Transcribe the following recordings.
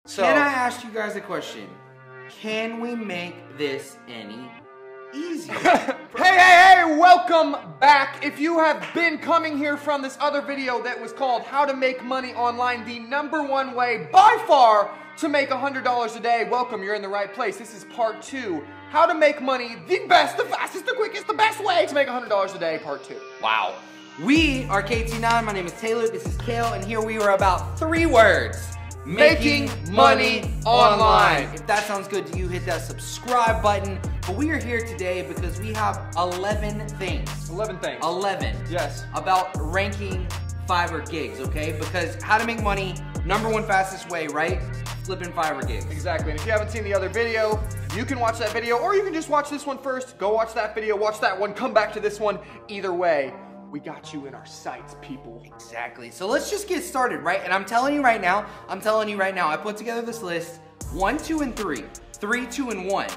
So, can I ask you guys a question? Can we make this any easier? hey, welcome back. If you have been coming here from this other video that was called How to Make Money Online, the #1 way by far to make $100 a day, welcome, you're in the right place. This is part 2. How to make money the best, the fastest, the quickest, the best way to make $100 a day, part 2. Wow. We are KT9, my name is Taylor, this is Kale, and here we are about 3 words. Making money online. If that sounds good to you, hit that subscribe button. But we are here today because we have 11 things. 11 things. 11. Yes. About ranking Fiverr gigs, okay? Because how to make money, #1 fastest way, right? Flipping Fiverr gigs. Exactly, and if you haven't seen the other video, you can watch that video, or you can just watch this one first. Go watch that video, watch that one, come back to this one. Either way, we got you in our sights, people. Exactly. So let's just get started, right? And I'm telling you right now, I put together this list. 1, 2, and 3. 3, 2, and 1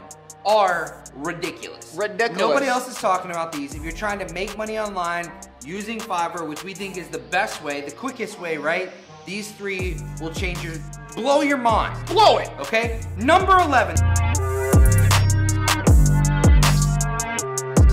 are ridiculous. Ridiculous. Nobody else is talking about these. If you're trying to make money online using Fiverr, which we think is the best way, the quickest way, right? These 3 will blow your mind. Blow it. Okay? Number 11.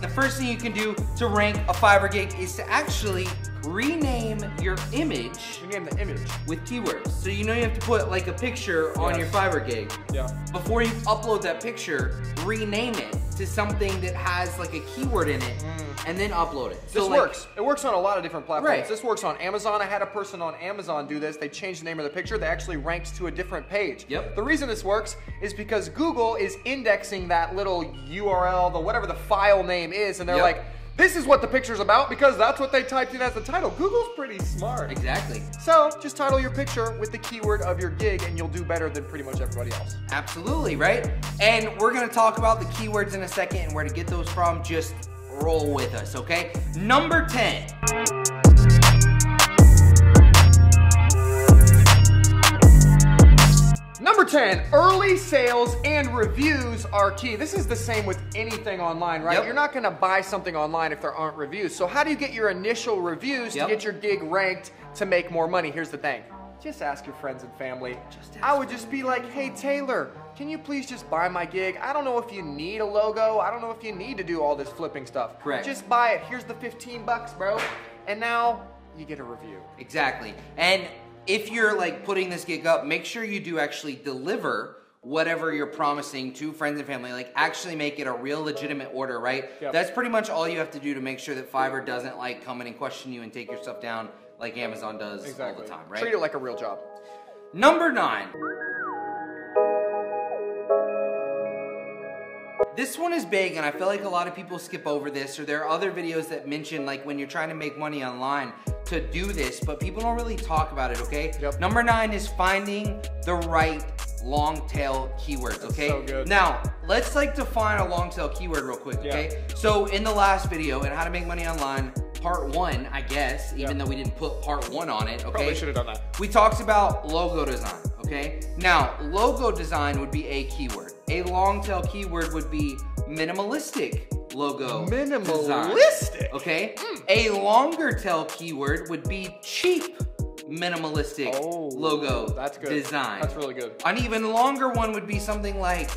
The first thing you can do to rank a Fiverr gig is to actually rename your image. Rename the image. With keywords. So you know you have to put like a picture on your Fiverr gig. Yeah. Before you upload that picture, rename it to something that has like a keyword in it and then upload it. So this works. It works on a lot of different platforms. Right. This works on Amazon. I had a person on Amazon do this. They changed the name of the picture. They actually ranked to a different page. Yep. The reason this works is because Google is indexing that little URL, whatever the file name is, and they're like, this is what the picture's about because that's what they typed in as the title. Google's pretty smart. Exactly. So just title your picture with the keyword of your gig and you'll do better than pretty much everybody else. Absolutely, right? And we're gonna talk about the keywords in a second and where to get those from. Just roll with us, okay? Number 10. Number 10, early sales and reviews are key. This is the same with anything online, right? Yep. You're not gonna buy something online if there aren't reviews. So how do you get your initial reviews to get your gig ranked to make more money? Here's the thing. Just ask your friends and family. I would just be like, hey Taylor, can you please just buy my gig? I don't know if you need a logo. I don't know if you need to do all this flipping stuff. Correct. Just buy it. Here's the 15 bucks, bro. And now you get a review. Exactly. And if you're like putting this gig up, make sure you do actually deliver whatever you're promising to friends and family. Like actually make it a real legitimate order, right? Yep. That's pretty much all you have to do to make sure that Fiverr doesn't like come in and question you and take your stuff down like Amazon does all the time, right? Treat it like a real job. Number 9. This one is big and I feel like a lot of people skip over this, or there are other videos that mention like when you're trying to make money online to do this, but people don't really talk about it, okay? Yep. Number 9 is finding the right long tail keywords, okay? So good. Now, let's like define a long tail keyword real quick, okay? So in the last video, in how to make money online, part 1, I guess, even though we didn't put part 1 on it, okay? Probably should have done that. We talked about logo design, okay? Now, logo design would be a keyword. A long tail keyword would be minimalistic logo design, Minimalistic? okay? A longer tail keyword would be cheap minimalistic logo that's good. design. That's really good. An even longer one would be something like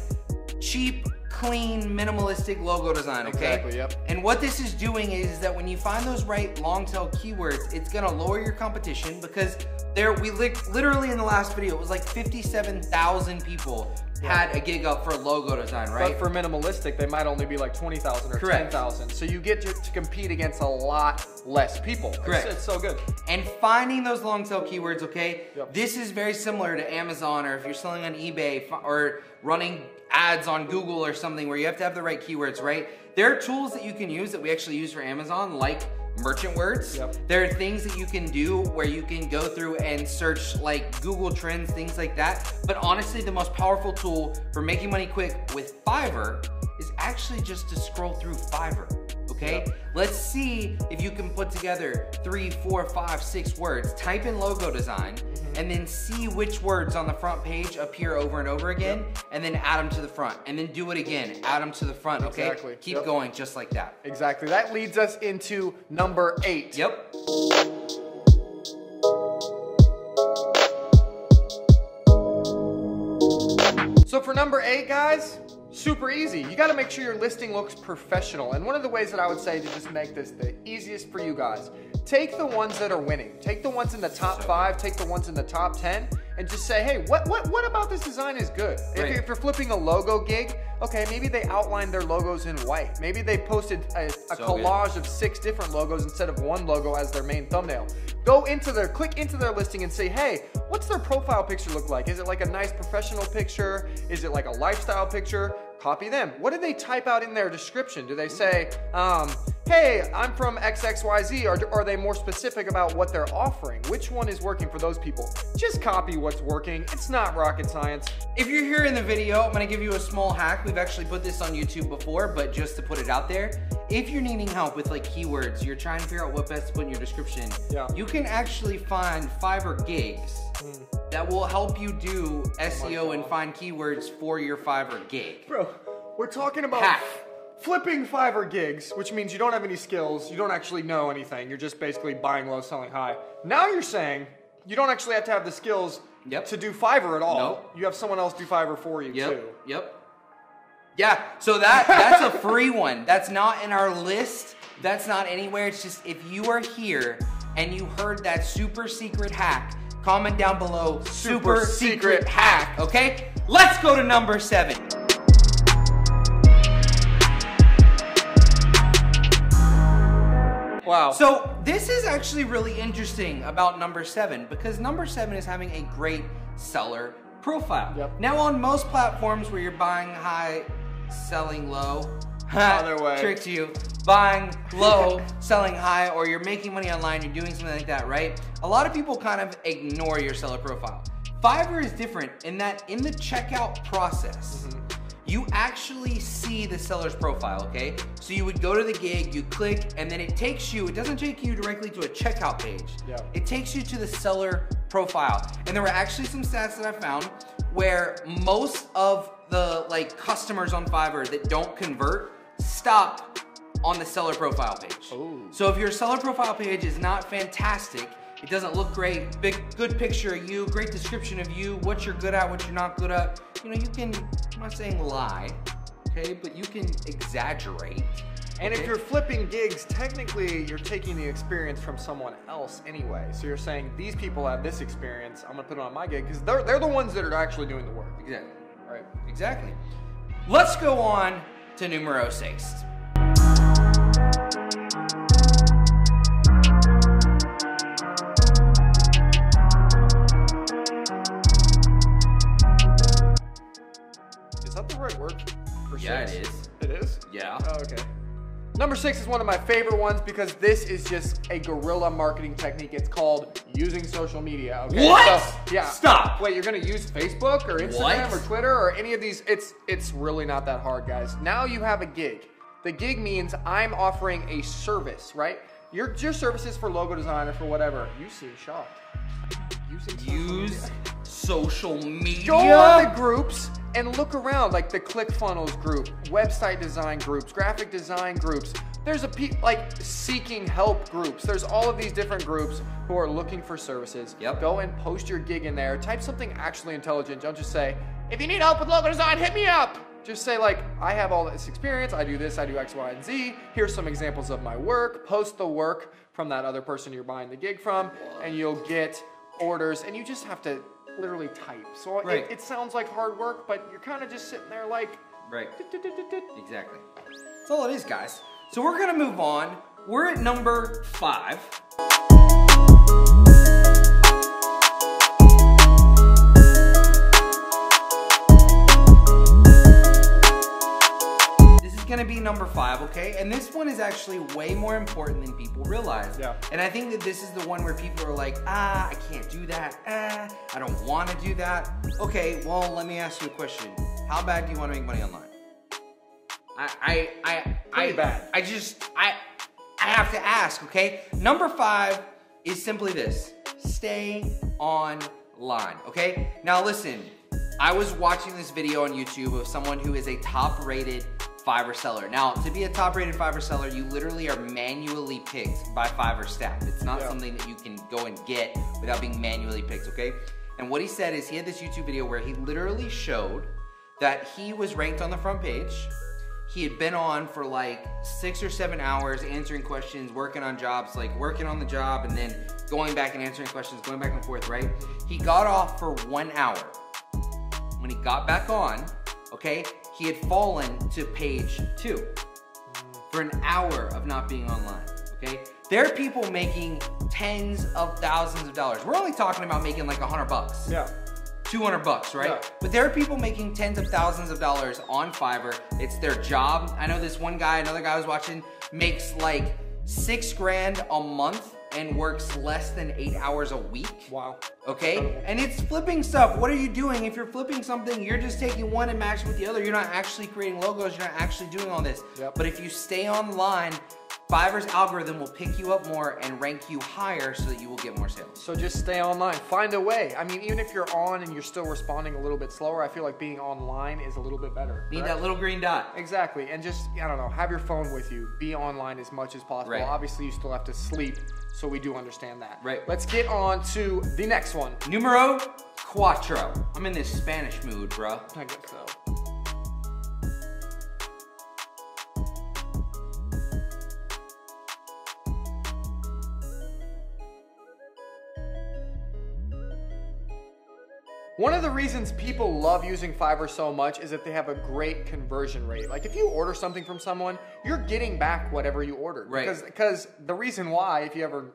cheap, clean, minimalistic logo design, okay? Exactly, yep. And what this is doing is that when you find those right long tail keywords, it's gonna lower your competition because literally in the last video, it was like 57,000 people had a gig up for logo design, right? But for minimalistic, they might only be like 20,000 or 10,000. So you get to compete against a lot less people. Correct. It's so good. And finding those long tail keywords, okay? Yep. This is very similar to Amazon, or if you're selling on eBay or running ads on Google or something where you have to have the right keywords, right? There are tools that you can use that we actually use for Amazon, like merchant words. Yep. There are things that you can do where you can go through and search like Google Trends, things like that. But honestly, the most powerful tool for making money quick with Fiverr is actually just to scroll through Fiverr, okay? Yep. Let's see if you can put together 3, 4, 5, 6 words, type in logo design, and then see which words on the front page appear over and over again, and then add them to the front, and then do it again, add them to the front, okay? Exactly. Keep going just like that. Exactly. That leads us into number 8. Yep. So for number 8, guys, super easy. You gotta make sure your listing looks professional. And one of the ways that I would say to just make this the easiest for you guys, take the ones that are winning. Take the ones in the top 5, take the ones in the top 10, and just say, hey, what about this design is good? Right. If you're flipping a logo gig, okay, maybe they outlined their logos in white. Maybe they posted a collage of 6 different logos instead of one logo as their main thumbnail. Go into their, click into their listing and say, hey, what's their profile picture look like? Is it like a nice professional picture? Is it like a lifestyle picture? Copy them. What do they type out in their description? Do they say, hey, I'm from XXYZ, or are they more specific about what they're offering? Which one is working for those people? Just copy what's working. It's not rocket science. If you're here in the video, I'm gonna give you a small hack. We've actually put this on YouTube before, but just to put it out there, if you're needing help with like keywords, you're trying to figure out what best to put in your description, you can actually find Fiverr gigs that will help you do SEO and find keywords for your Fiverr gig. Bro, we're talking about flipping Fiverr gigs, which means you don't have any skills, you don't actually know anything, you're just basically buying low, selling high. Now you're saying you don't actually have to have the skills to do Fiverr at all. Nope. You have someone else do Fiverr for you too. Yeah, so that's a free one. That's not in our list. That's not anywhere. It's just if you are here and you heard that super secret hack, comment down below, super secret hack, okay? Let's go to number 7. Wow. So this is actually really interesting about number 7 because number 7 is having a great seller profile. Yep. Now on most platforms where you're buying high, selling low, Other way. tricked you, buying low, selling high, or you're making money online, you're doing something like that, right? A lot of people kind of ignore your seller profile. Fiverr is different in that in the checkout process, you actually see the seller's profile, okay? So you would go to the gig, you click, and then it takes you, it doesn't take you directly to a checkout page. It takes you to the seller profile. And there were actually some stats that I found where most of the customers on Fiverr that don't convert stop on the seller profile page. So if your seller profile page is not fantastic, it doesn't look great, good picture of you, great description of you, what you're good at, what you're not good at, you know, you can, I'm not saying lie, okay, but you can exaggerate. And if you're flipping gigs, technically you're taking the experience from someone else anyway. So you're saying these people have this experience, I'm gonna put it on my gig because they're the ones that are actually doing the work. Exactly. Right. Exactly. Let's go on to numero 6. Is that the right word for 6? Yeah, it is. It is? Yeah. Oh, okay. Number 6 is one of my favorite ones because this is just a guerrilla marketing technique. It's called using social media. Okay? What? So, yeah. Stop. Wait, you're gonna use Facebook or Instagram or Twitter or any of these? It's really not that hard, guys. Now you have a gig. The gig means I'm offering a service, right? Your service is for logo design or for whatever. You seem shocked. Use social media. Go on the groups and look around, like the ClickFunnels group, website design groups, graphic design groups. There's seeking help groups. There's all of these different groups who are looking for services. Go and post your gig in there. Type something actually intelligent. Don't just say, if you need help with logo design, hit me up. Just say I have all this experience. I do this, I do X, Y, and Z. Here's some examples of my work. Post the work from that other person you're buying the gig from, and you'll get orders, and you just have to literally type. So it sounds like hard work, but you're kind of just sitting there Exactly. That's all it is, guys. So we're gonna move on. We're at number 5. Gonna be number 5, okay? And this one is actually way more important than people realize. And I think that this is the one where people are like, I can't do that. I don't want to do that. Okay, well, let me ask you a question. How bad do you want to make money online? Pretty bad. I have to ask, okay? Number 5 is simply this: stay online, okay? Now listen, I was watching this video on YouTube of someone who is a top-rated Fiverr seller. Now, to be a top-rated Fiverr seller, you literally are manually picked by Fiverr staff. It's not something that you can go and get without being manually picked, okay? And what he said is he had this YouTube video where he literally showed that he was ranked on the front page. He had been on for like 6 or 7 hours answering questions, working on jobs, like working on the job and then going back and answering questions, going back and forth, right? He got off for 1 hour. When he got back on, okay, he had fallen to page 2 for an hour of not being online, okay? There are people making tens of thousands of dollars. We're only talking about making like $100. Yeah. 200 bucks, right? Yeah. But there are people making tens of thousands of dollars on Fiverr. It's their job. I know this one guy, another guy I was watching, makes like $6 grand a month and works less than 8 hours a week. Wow. Okay? And it's flipping stuff. What are you doing? If you're flipping something, you're just taking one and matching with the other. You're not actually creating logos. You're not actually doing all this. Yep. But if you stay online, Fiverr's algorithm will pick you up more and rank you higher so that you will get more sales. So just stay online, find a way. I mean, even if you're on and you're still responding a little bit slower, I feel like being online is a little bit better. Need that little green dot. Exactly, and just, I don't know, have your phone with you. Be online as much as possible. Right. Obviously, you still have to sleep, so we do understand that. Right. Let's get on to the next one. Numero cuatro. I'm in this Spanish mood, bro. I guess so. One of the reasons people love using Fiverr so much is that they have a great conversion rate. Like if you order something from someone, you're getting back whatever you ordered. Right. Because the reason why, if you ever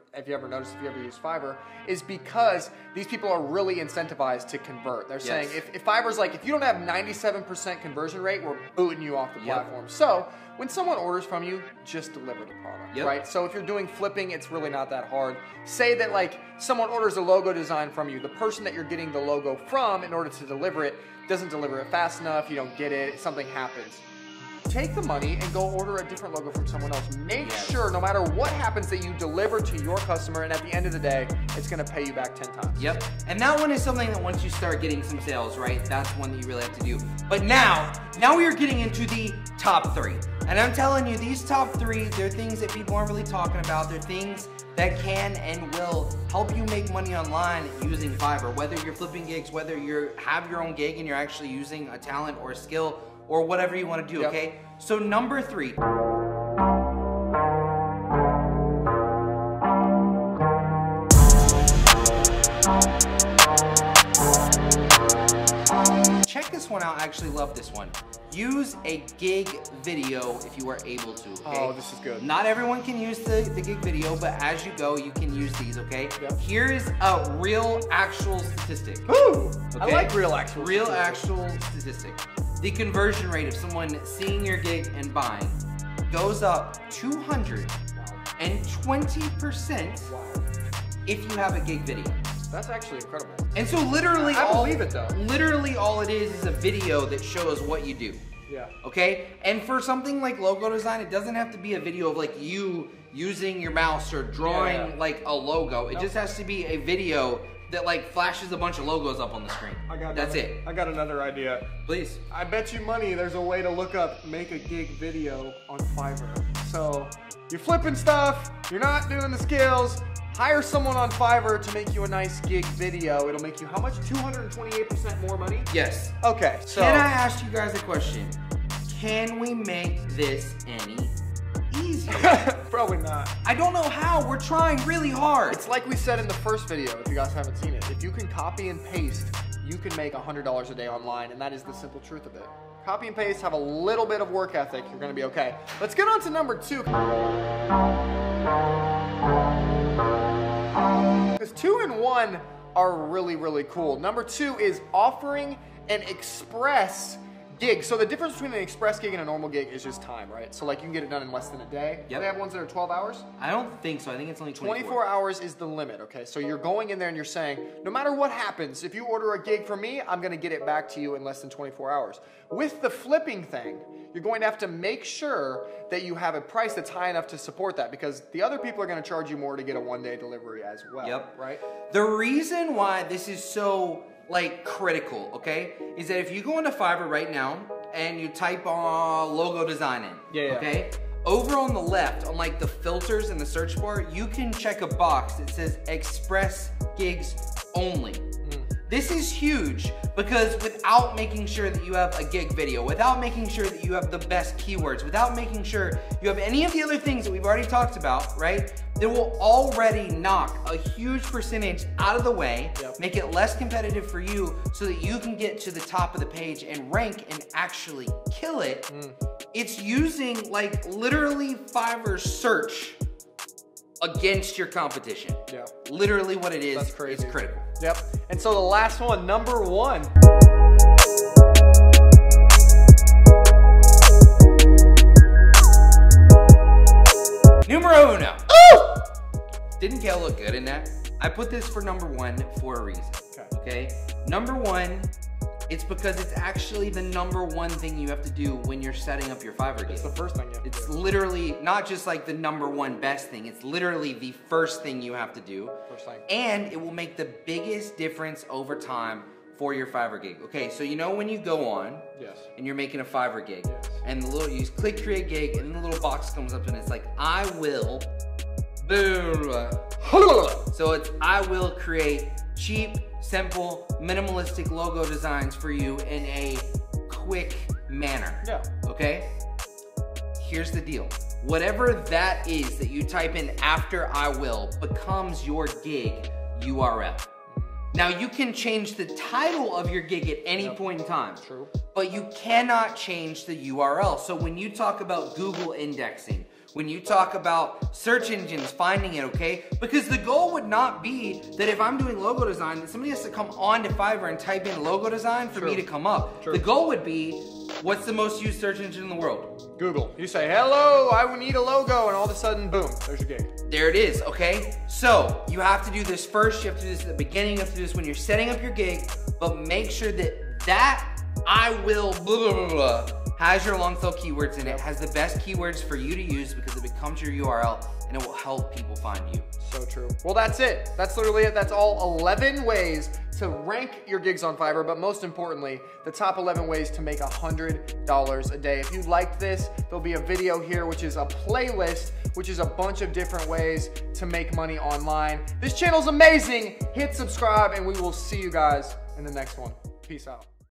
notice, if you ever use Fiverr, is because these people are really incentivized to convert. They're saying if Fiverr's like, if you don't have 97% conversion rate, we're booting you off the platform. So when someone orders from you, just deliver the product, right? So if you're doing flipping, it's really not that hard. Say that like someone orders a logo design from you, the person that you're getting the logo from in order to deliver it doesn't deliver it fast enough, you don't get it, something happens. Take the money and go order a different logo from someone else. Make sure no matter what happens that you deliver to your customer, and at the end of the day, it's gonna pay you back 10 times. Yep, and that one is something that once you start getting some sales, right, that's one that you really have to do. But now we are getting into the top 3. And I'm telling you, these top 3, they're things that people aren't really talking about. They're things that can and will help you make money online using Fiverr. Whether you're flipping gigs, whether you have your own gig and you're actually using a talent or a skill or whatever you want to do, okay? So number 3. Check this one out, I actually love this one. Use a gig video if you are able to, okay? Oh, this is good. Not everyone can use the gig video, but as you go, you can use these, okay? Yep. Here is a real actual statistic. Ooh, okay? I like real actual statistic. The conversion rate of someone seeing your gig and buying goes up 220% if you have a gig video. That's actually incredible. And so literally I believe it though. Literally all it is a video that shows what you do. Yeah. Okay? And for something like logo design, it doesn't have to be a video of like you using your mouse or drawing like a logo. It just has to be a video that like flashes a bunch of logos up on the screen. That's it. I got another idea. Please. I bet you money there's a way to look up make a gig video on Fiverr. So you're flipping stuff, you're not doing the skills, hire someone on Fiverr to make you a nice gig video. It'll make you how much? 228% more money? Yes. Okay, so. Can I ask you guys a question? Can we make this any easier? Probably not. I don't know how. We're trying really hard. It's like we said in the first video, if you guys haven't seen it. If you can copy and paste, you can make $100 a day online, and that is the simple truth of it. Copy and paste, have a little bit of work ethic, you're gonna be okay. Let's get on to number 2. Because 2 and 1 are really, really cool. Number 2 is offering an express gig. So the difference between an express gig and a normal gig is just time, right? So like you can get it done in less than a day. Yep. They have ones that are 12 hours? I don't think so. I think it's only 24 hours is the limit, okay? So you're going in there and you're saying, no matter what happens, if you order a gig from me, I'm gonna get it back to you in less than 24 hours. With the flipping thing, you're going to have to make sure that you have a price that's high enough to support that because the other people are gonna charge you more to get a one-day delivery as well, right? The reason why this is so like critical, okay, is that if you go into Fiverr right now and you type on logo design in, okay, over on the left, on like the filters in the search bar, you can check a box that says express gigs only. This is huge because without making sure that you have a gig video, without making sure that you have the best keywords, without making sure you have any of the other things that we've already talked about, right? That will already knock a huge percentage out of the way, make it less competitive for you so that you can get to the top of the page and rank and actually kill it. It's using like literally Fiverr search against your competition. Literally what it is. That's crazy. It's critical. Yep. And so the last one, number one. Numero uno. Ooh! Didn't Kale look good in that? I put this for number one for a reason. Okay. Number one, it's because it's actually the number one thing you have to do when you're setting up your Fiverr gig. It's the first thing you have to do. It's literally not just like the number one best thing, it's literally the first thing you have to do. First thing. And it will make the biggest difference over time for your Fiverr gig. Okay, so you know when you go on and you're making a Fiverr gig and the little, you just click create gig and then the little box comes up and it's like, I will, so it's, I will create cheap, simple, minimalistic logo designs for you in a quick manner. Okay? Here's the deal. Whatever that is that you type in after I will becomes your gig URL. Now you can change the title of your gig at any point in time. True. But you cannot change the URL. So when you talk about Google indexing, when you talk about search engines finding it, okay? Because the goal would not be that if I'm doing logo design, that somebody has to come on to Fiverr and type in logo design for me to come up. The goal would be, what's the most used search engine in the world? Google. You say, hello, I need a logo, and all of a sudden, boom, there's your gig. There it is, okay? So you have to do this first, you have to do this at the beginning, you have to do this when you're setting up your gig, but make sure that that I will blah, blah, blah, blah, has your long tail keywords in it, has the best keywords for you to use because it becomes your URL and it will help people find you. So true. Well, that's it. That's literally it. That's all 11 ways to rank your gigs on Fiverr, but most importantly, the top 11 ways to make $100 a day. If you liked this, there'll be a video here, which is a playlist, which is a bunch of different ways to make money online. This channel's amazing. Hit subscribe, and we will see you guys in the next one. Peace out.